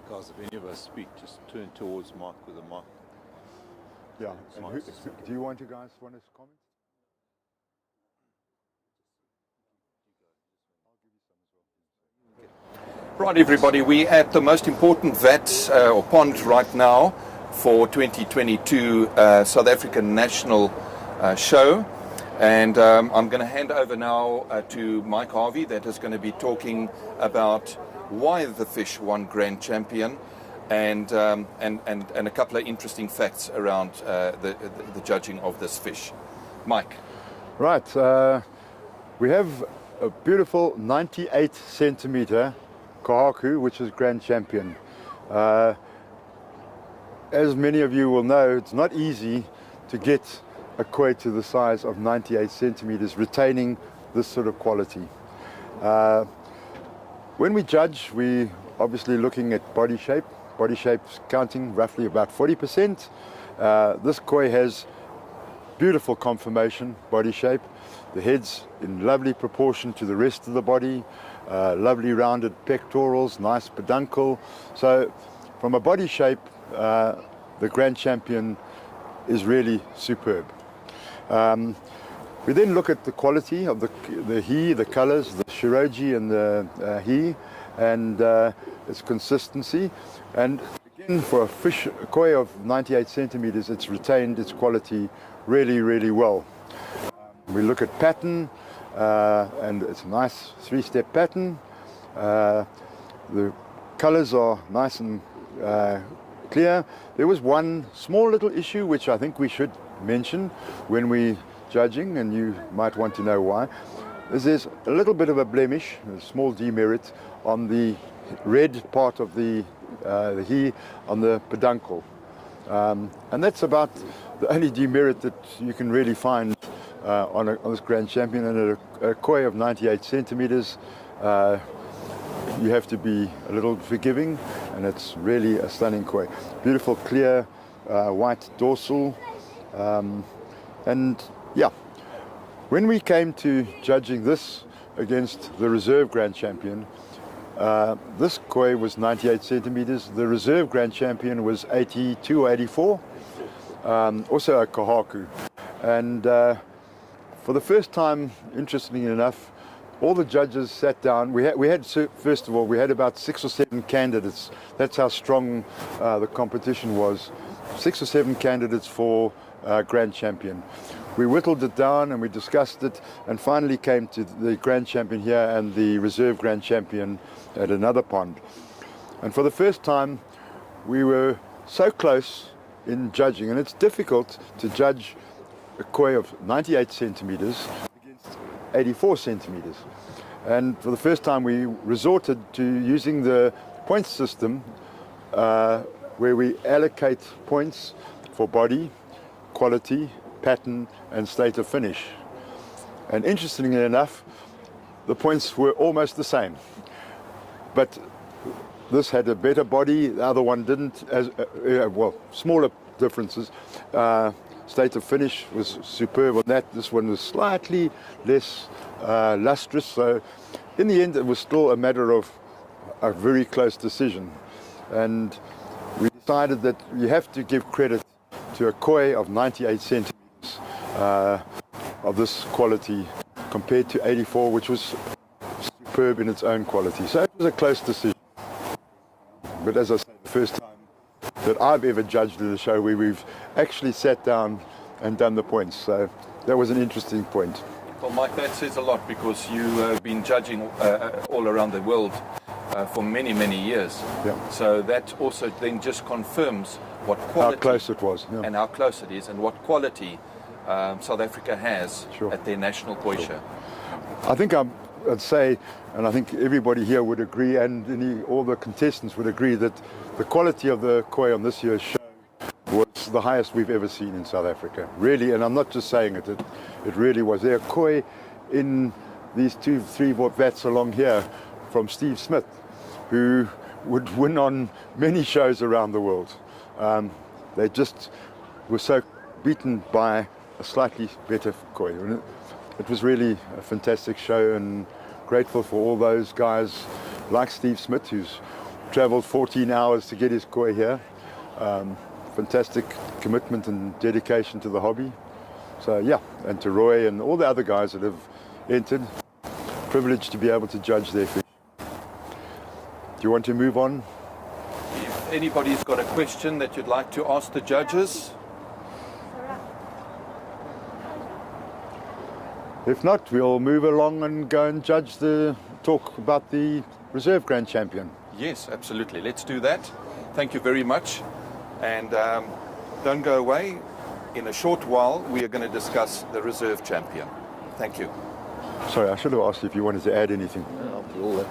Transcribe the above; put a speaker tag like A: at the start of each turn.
A: Guys, if any of us speak, just turn towards Mike with a mic.
B: Yeah. Do you want to comment?
C: Right, everybody, we're at the most important vat or pond right now for 2022 South African National Show. And I'm going to hand over now to Mike Harvey, that is going to be talking about why the fish won Grand Champion and a couple of interesting facts around the judging of this fish. Mike.
B: Right, we have a beautiful 98 centimeter kahaku, which is Grand Champion. As many of you will know, it's not easy to get a koi to the size of 98 centimeters retaining this sort of quality. When we judge, we obviously looking at body shape. Body shape's counting roughly about 40%. This koi has beautiful conformation, body shape. The head's in lovely proportion to the rest of the body. Lovely rounded pectorals, nice peduncle. So from a body shape, the Grand Champion is really superb. We then look at the quality of the he, the colors, the shiroji and the he, and its consistency. And again, for a fish, a koi of 98 centimeters, it's retained its quality really, really well. We look at pattern, and it's a nice three-step pattern. The colors are nice and clear. There was one small little issue which I think we should mention when we judging, and you might want to know why. There's a little bit of a blemish, a small demerit on the red part of the he on the peduncle, and that's about the only demerit that you can really find on this Grand Champion. And a koi of 98 centimeters, you have to be a little forgiving, and it's really a stunning koi. Beautiful clear white dorsal, and yeah, when we came to judging this against the reserve Grand Champion, this koi was 98 centimeters. The reserve Grand Champion was 82 or 84, also a kahaku. And for the first time, interestingly enough, all the judges sat down. We had first of all, we had about 6 or 7 candidates. That's how strong the competition was. 6 or 7 candidates for Grand Champion. We whittled it down and we discussed it, and finally came to the Grand Champion here and the reserve Grand Champion at another pond. And for the first time, we were so close in judging, and it's difficult to judge a koi of 98 centimeters against 84 centimeters. And for the first time, we resorted to using the points system, where we allocate points for body, quality, pattern and state of finish. And interestingly enough, the points were almost the same, but this had a better body, the other one didn't, as well, smaller differences. State of finish was superb on that. This one was slightly less lustrous, so in the end it was still a matter of a very close decision, and we decided that you have to give credit to a koi of 98 centimeters of this quality compared to 84, which was superb in its own quality. So it was a close decision. But as I said, the first time that I've ever judged at a show where we've actually sat down and done the points. So that was an interesting point.
C: Well, Mike, that says a lot, because you have been judging all around the world for many, many years.
B: Yeah.
C: So that also then just confirms what quality,
B: how close it was, yeah,
C: and how close it is, and what quality South Africa has
B: sure,
C: at their national koi show.
B: I think I'd say, and I think everybody here would agree, and all the contestants would agree, that the quality of the koi on this year's show was the highest we've ever seen in South Africa. Really, and I'm not just saying it, it really was. There are koi in these 2-3 vats along here from Steve Smith, who would win on many shows around the world. They just were so beaten by a slightly better koi. It was really a fantastic show, and grateful for all those guys like Steve Smith, who's traveled 14 hours to get his koi here. Fantastic commitment and dedication to the hobby. So yeah, and to Roy and all the other guys that have entered. Privileged to be able to judge their fish. Do you want to move on?
C: If anybody's got a question that you'd like to ask the judges,
B: If not, we'll move along and go and talk about the Reserve Grand Champion.
C: yes, absolutely. Let's do that. Thank you very much. And don't go away. In a short while, we are going to discuss the Reserve Champion. Thank you.
B: Sorry, I should have asked if you wanted to add anything.
D: I'll do all that.